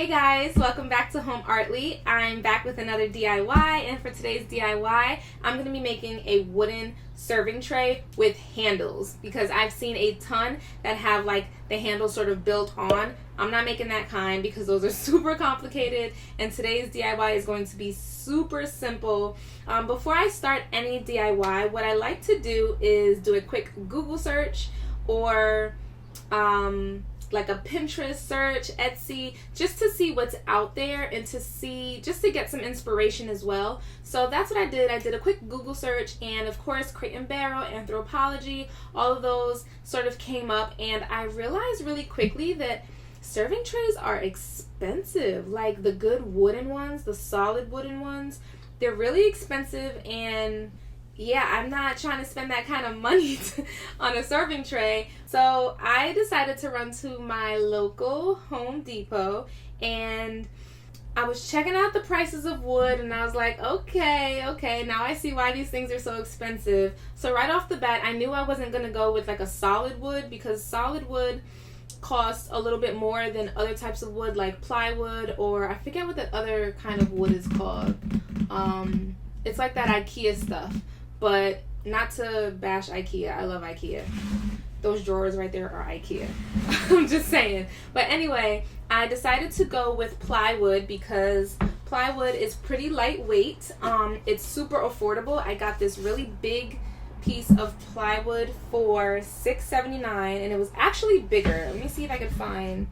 Hey guys, welcome back to Home Artly. I'm back with another DIY, and for today's DIY, I'm going to be making a wooden serving tray with handles because I've seen a ton that have like the handles sort of built on. I'm not making that kind because those are super complicated, and today's DIY is going to be super simple. Before I start any DIY, what I like to do is do a quick Google search or like a Pinterest search, Etsy, just to see what's out there and just to get some inspiration as well. So that's what I did. I did a quick Google search, and of course Crate & Barrel, Anthropology, all of those sort of came up, and I realized really quickly that serving trays are expensive. Like the good wooden ones, the solid wooden ones, they're really expensive, and yeah, I'm not trying to spend that kind of money on a serving tray. So I decided to run to my local Home Depot, and I was checking out the prices of wood, and I was like, okay, now I see why these things are so expensive. So right off the bat, I knew I wasn't going to go with like a solid wood because solid wood costs a little bit more than other types of wood like plywood, or I forget what that other kind of wood is called. It's like that IKEA stuff. But not to bash IKEA. I love IKEA. Those drawers right there are IKEA. I'm just saying. But anyway, I decided to go with plywood because plywood is pretty lightweight. It's super affordable. I got this really big piece of plywood for $6.79, and it was actually bigger. Let me see if I can find.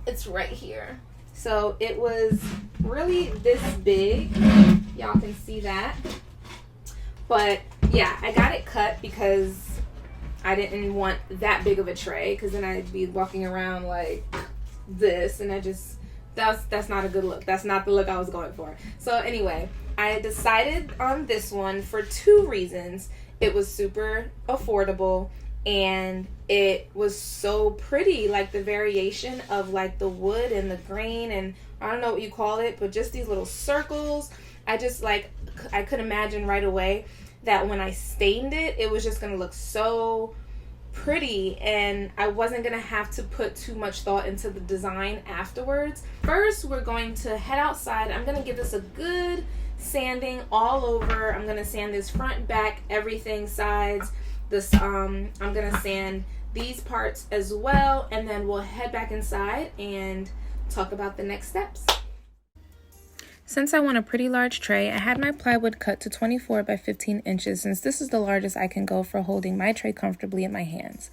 It's right here. So it was really this big. Y'all can see that. But yeah, I got it cut because I didn't want that big of a tray, because then I'd be walking around like this, and that's not a good look. That's not the look I was going for. So anyway, I decided on this one for two reasons. It was super affordable, and it was so pretty, like the variation of like the wood and the grain, and I don't know what you call it, but just these little circles. I could imagine right away that when I stained it, it was just going to look so pretty, and I wasn't going to have to put too much thought into the design afterwards. First, we're going to head outside. I'm going to give this a good sanding all over. I'm going to sand this front, back, everything, sides. I'm going to sand these parts as well, and then we'll head back inside and talk about the next steps. Since I want a pretty large tray, I had my plywood cut to 24 by 15 inches, since this is the largest I can go for holding my tray comfortably in my hands.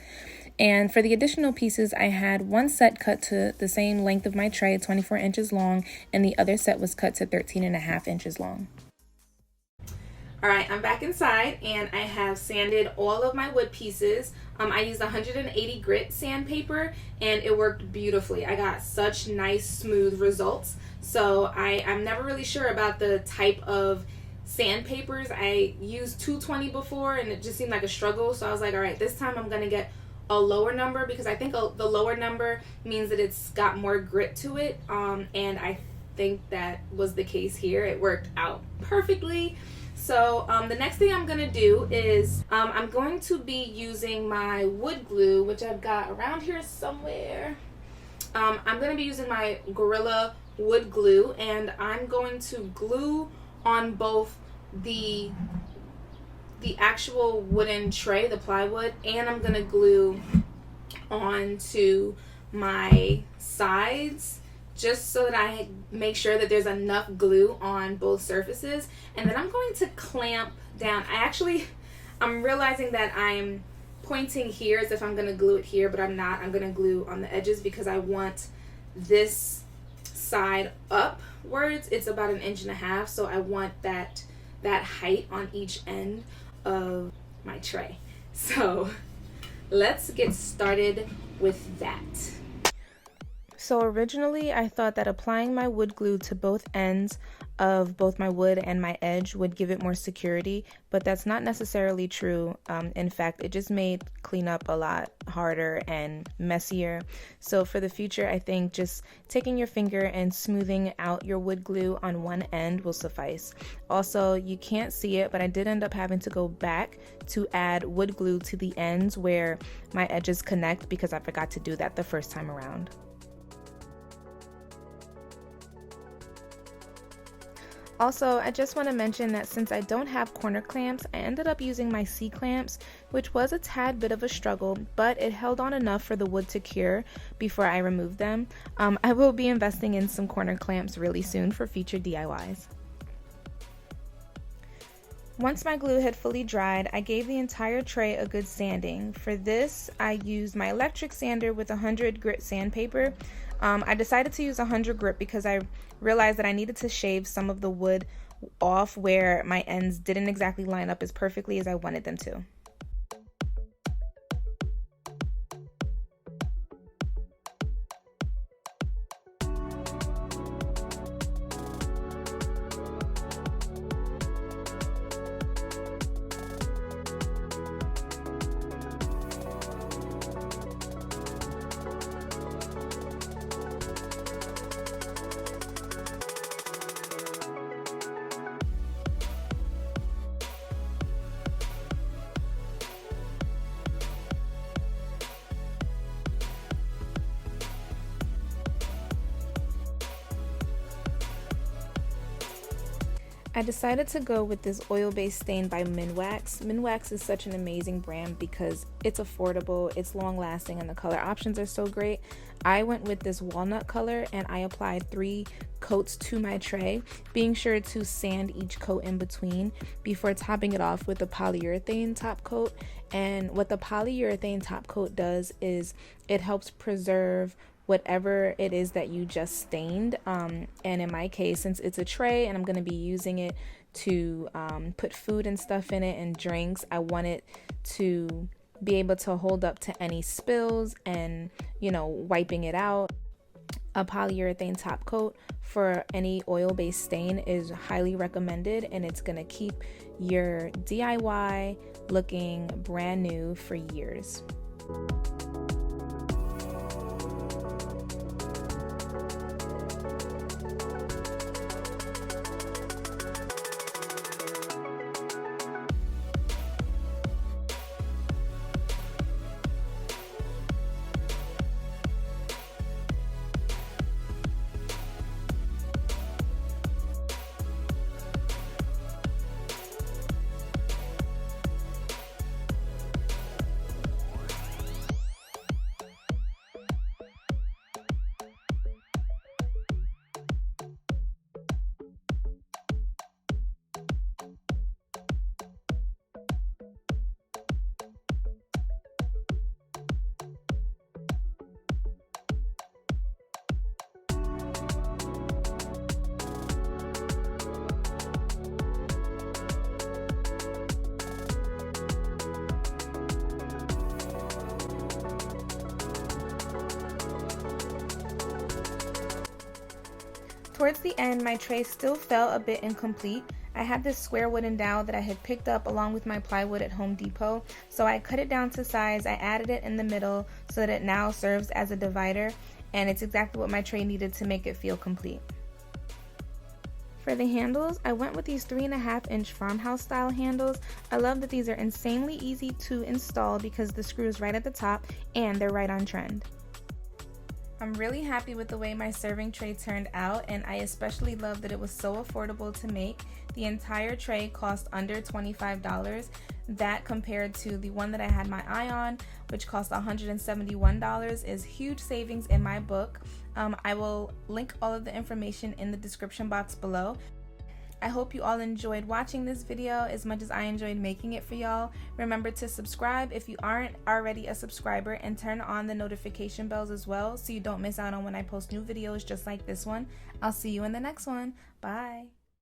And for the additional pieces, I had one set cut to the same length of my tray, 24 inches long, and the other set was cut to 13.5 inches long. Alright, I'm back inside, and I have sanded all of my wood pieces. I used 180 grit sandpaper, and it worked beautifully. I got such nice, smooth results. So I'm never really sure about the type of sandpapers. I used 220 before, and it just seemed like a struggle. So I was like, all right, this time I'm going to get a lower number, because I think the lower number means that it's got more grit to it. And I think that was the case here. It worked out perfectly. So the next thing I'm going to do is I'm going to be using my wood glue, which I've got around here somewhere. I'm going to be using my Gorilla wood glue, and I'm going to glue on both the actual wooden tray, the plywood, and I'm going to glue onto my sides, just so that I make sure that there's enough glue on both surfaces. And then I'm going to clamp down. I'm realizing that I'm pointing here as if I'm going to glue it here, but I'm not. I'm going to glue on the edges because I want this side upwards. It's about 1.5 inches, so I want that height on each end of my tray. So let's get started with that. So originally I thought that applying my wood glue to both ends of both my wood and my edge would give it more security, but that's not necessarily true. In fact, it just made cleanup a lot harder and messier. So for the future, I think just taking your finger and smoothing out your wood glue on one end will suffice. Also, you can't see it, but I did end up having to go back to add wood glue to the ends where my edges connect because I forgot to do that the first time around. Also, I just want to mention that since I don't have corner clamps, I ended up using my C-clamps, which was a tad bit of a struggle, but it held on enough for the wood to cure before I removed them. I will be investing in some corner clamps really soon for future DIYs. Once my glue had fully dried, I gave the entire tray a good sanding. For this, I used my electric sander with 100 grit sandpaper. I decided to use 100 grit because I realized that I needed to shave some of the wood off where my ends didn't exactly line up as perfectly as I wanted them to. I decided to go with this oil-based stain by Minwax. Minwax is such an amazing brand because it's affordable, it's long-lasting, and the color options are so great. I went with this walnut color and I applied 3 coats to my tray, being sure to sand each coat in between before topping it off with a polyurethane top coat. And what the polyurethane top coat does is it helps preserve whatever it is that you just stained, and in my case, since it's a tray and I'm going to be using it to put food and stuff in it and drinks, I want it to be able to hold up to any spills and, you know, wiping it out. A polyurethane top coat for any oil-based stain is highly recommended, and it's going to keep your DIY looking brand new for years. Towards the end, my tray still felt a bit incomplete. I had this square wooden dowel that I had picked up along with my plywood at Home Depot, so I cut it down to size. I added it in the middle so that it now serves as a divider, and it's exactly what my tray needed to make it feel complete. For the handles, I went with these 3.5-inch farmhouse style handles. I love that these are insanely easy to install because the screw is right at the top and they're right on trend. I'm really happy with the way my serving tray turned out, and I especially love that it was so affordable to make. The entire tray cost under $25. That compared to the one that I had my eye on, which cost $171, is huge savings in my book. I will link all of the information in the description box below. I hope you all enjoyed watching this video as much as I enjoyed making it for y'all. Remember to subscribe if you aren't already a subscriber, and turn on the notification bells as well so you don't miss out on when I post new videos just like this one. I'll see you in the next one. Bye.